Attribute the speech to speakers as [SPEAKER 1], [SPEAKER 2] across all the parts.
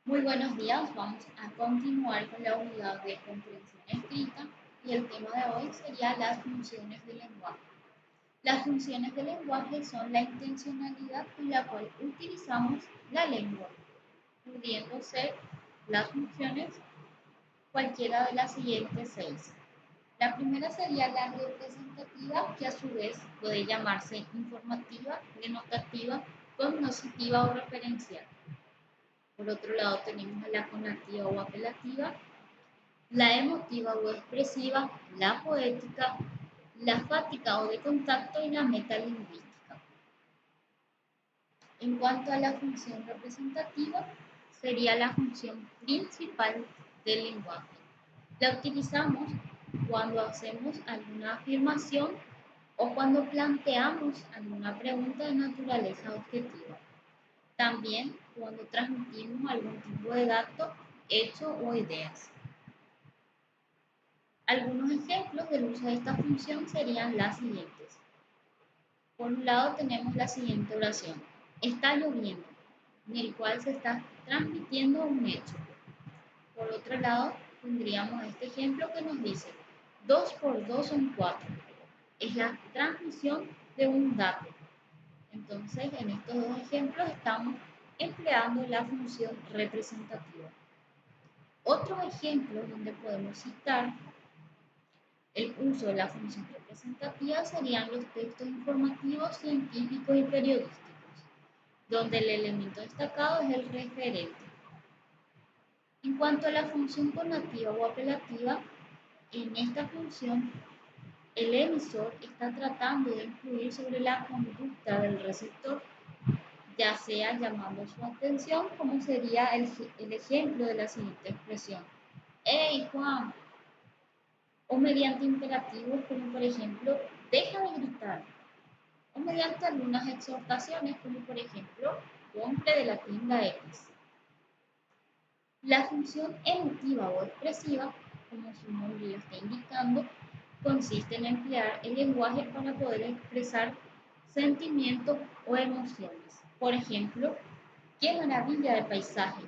[SPEAKER 1] Muy buenos días, vamos a continuar con la unidad de comprensión escrita y el tema de hoy sería las funciones del lenguaje. Las funciones del lenguaje son la intencionalidad con la cual utilizamos la lengua, pudiendo ser las funciones cualquiera de las siguientes seis. La primera sería la representativa, que a su vez puede llamarse informativa, denotativa, cognoscitiva o referencial. Por otro lado tenemos a la conativa o apelativa, la emotiva o expresiva, la poética, la fática o de contacto y la metalingüística. En cuanto a la función representativa, sería la función principal del lenguaje. La utilizamos cuando hacemos alguna afirmación o cuando planteamos alguna pregunta de naturaleza objetiva. También cuando transmitimos algún tipo de dato, hecho o ideas. Algunos ejemplos del uso de esta función serían las siguientes. Por un lado tenemos la siguiente oración. Está lloviendo, en el cual se está transmitiendo un hecho. Por otro lado, tendríamos este ejemplo que nos dice 2 por 2 son 4. Es la transmisión de un dato. Entonces, en estos dos ejemplos estamos empleando la función representativa. Otro ejemplo donde podemos citar el uso de la función representativa serían los textos informativos, científicos y periodísticos, donde el elemento destacado es el referente. En cuanto a la función conativa o apelativa, en esta función el emisor está tratando de influir sobre la conducta del receptor, ya sea llamando su atención, como sería el ejemplo de la siguiente expresión. ¡Hey, Juan! O mediante imperativos como por ejemplo, deja de gritar, o mediante algunas exhortaciones como por ejemplo, compre de la tienda X. La función emotiva o expresiva, como su nombre lo está indicando, consiste en emplear el lenguaje para poder expresar sentimientos o emociones. Por ejemplo, ¡qué maravilla de paisaje!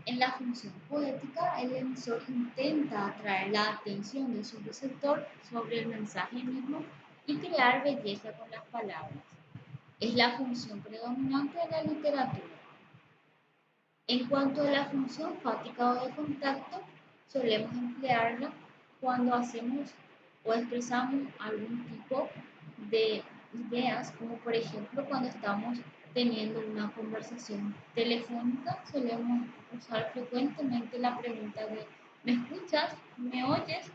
[SPEAKER 1] En la función poética, el emisor intenta atraer la atención de su receptor sobre el mensaje mismo y crear belleza con las palabras. Es la función predominante de la literatura. En cuanto a la función fática o de contacto, solemos emplearla cuando hacemos o expresamos algún tipo de ideas, como por ejemplo cuando estamos teniendo una conversación telefónica, solemos usar frecuentemente la pregunta de ¿me escuchas? ¿Me oyes?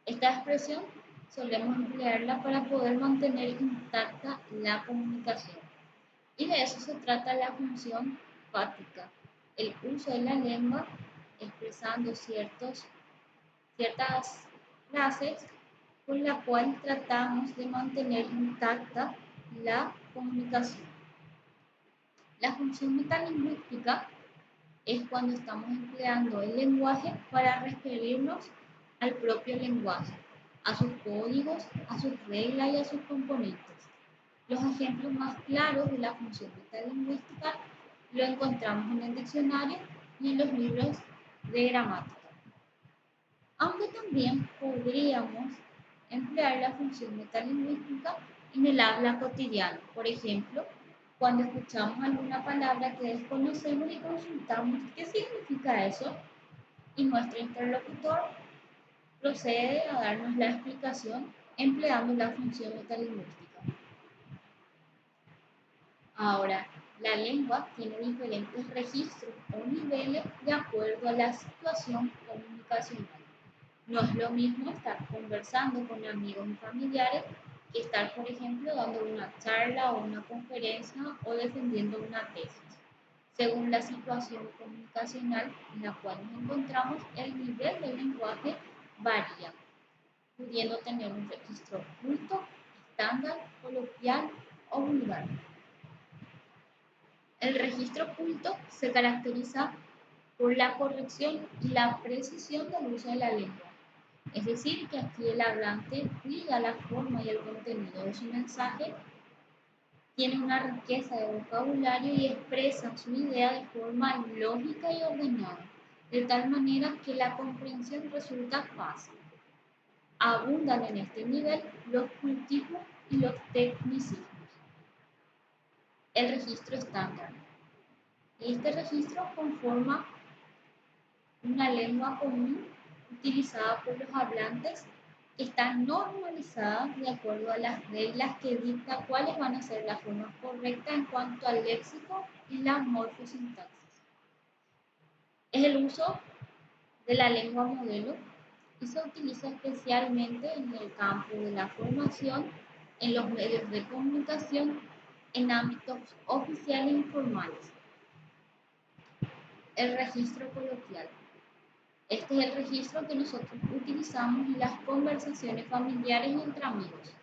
[SPEAKER 1] Esta expresión solemos emplearla para poder mantener intacta la comunicación. Y de eso se trata la función fática, el uso de la lengua expresando ciertas frases con la cual tratamos de mantener intacta la comunicación. La función metalingüística es cuando estamos empleando el lenguaje para referirnos al propio lenguaje, a sus códigos, a sus reglas y a sus componentes. Los ejemplos más claros de la función metalingüística lo encontramos en el diccionario y en los libros de gramática. Aunque también podríamos emplear la función metalingüística en el habla cotidiana. Por ejemplo, cuando escuchamos alguna palabra que desconocemos y consultamos qué significa eso, y nuestro interlocutor procede a darnos la explicación empleando la función metalingüística. Ahora, la lengua tiene diferentes registros o niveles de acuerdo a la situación comunicacional. No es lo mismo estar conversando con amigos y familiares que estar, por ejemplo, dando una charla o una conferencia o defendiendo una tesis. Según la situación comunicacional en la cual nos encontramos, el nivel del lenguaje varía, pudiendo tener un registro culto, estándar, coloquial o vulgar. El registro culto se caracteriza por la corrección y la precisión del uso de la lengua. Es decir, que aquí el hablante cuida la forma y el contenido de su mensaje Tiene una riqueza de vocabulario y expresa su idea de forma lógica y ordenada, de tal manera que la comprensión resulta fácil. Abundan en este nivel los cultivos y los tecnicismos. El registro estándar. Este registro conforma una lengua común utilizada por los hablantes que está normalizada de acuerdo a las reglas que dicta cuáles van a ser las formas correctas en cuanto al léxico y la morfosintaxis. Es el uso de la lengua modelo y se utiliza especialmente en el campo de la formación, en los medios de comunicación, en ámbitos oficiales e informales. El registro coloquial. Este es el registro que nosotros utilizamos en las conversaciones familiares y entre amigos.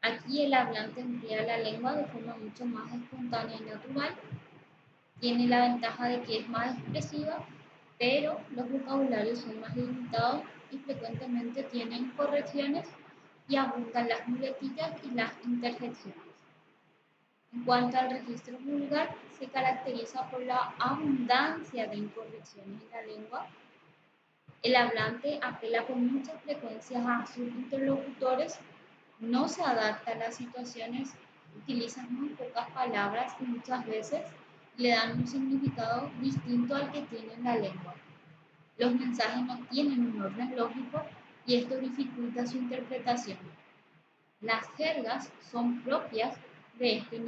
[SPEAKER 1] Aquí el hablante emplea la lengua de forma mucho más espontánea y natural. Tiene la ventaja de que es más expresiva, pero los vocabularios son más limitados y frecuentemente tienen correcciones y abundan las muletillas y las interjecciones. En cuanto al registro vulgar, se caracteriza por la abundancia de incorrecciones en la lengua. El hablante apela con mucha frecuencia a sus interlocutores, no se adapta a las situaciones, utiliza muy pocas palabras y muchas veces le dan un significado distinto al que tiene en la lengua. Los mensajes no tienen un orden lógico y esto dificulta su interpretación. Las jergas son propias de este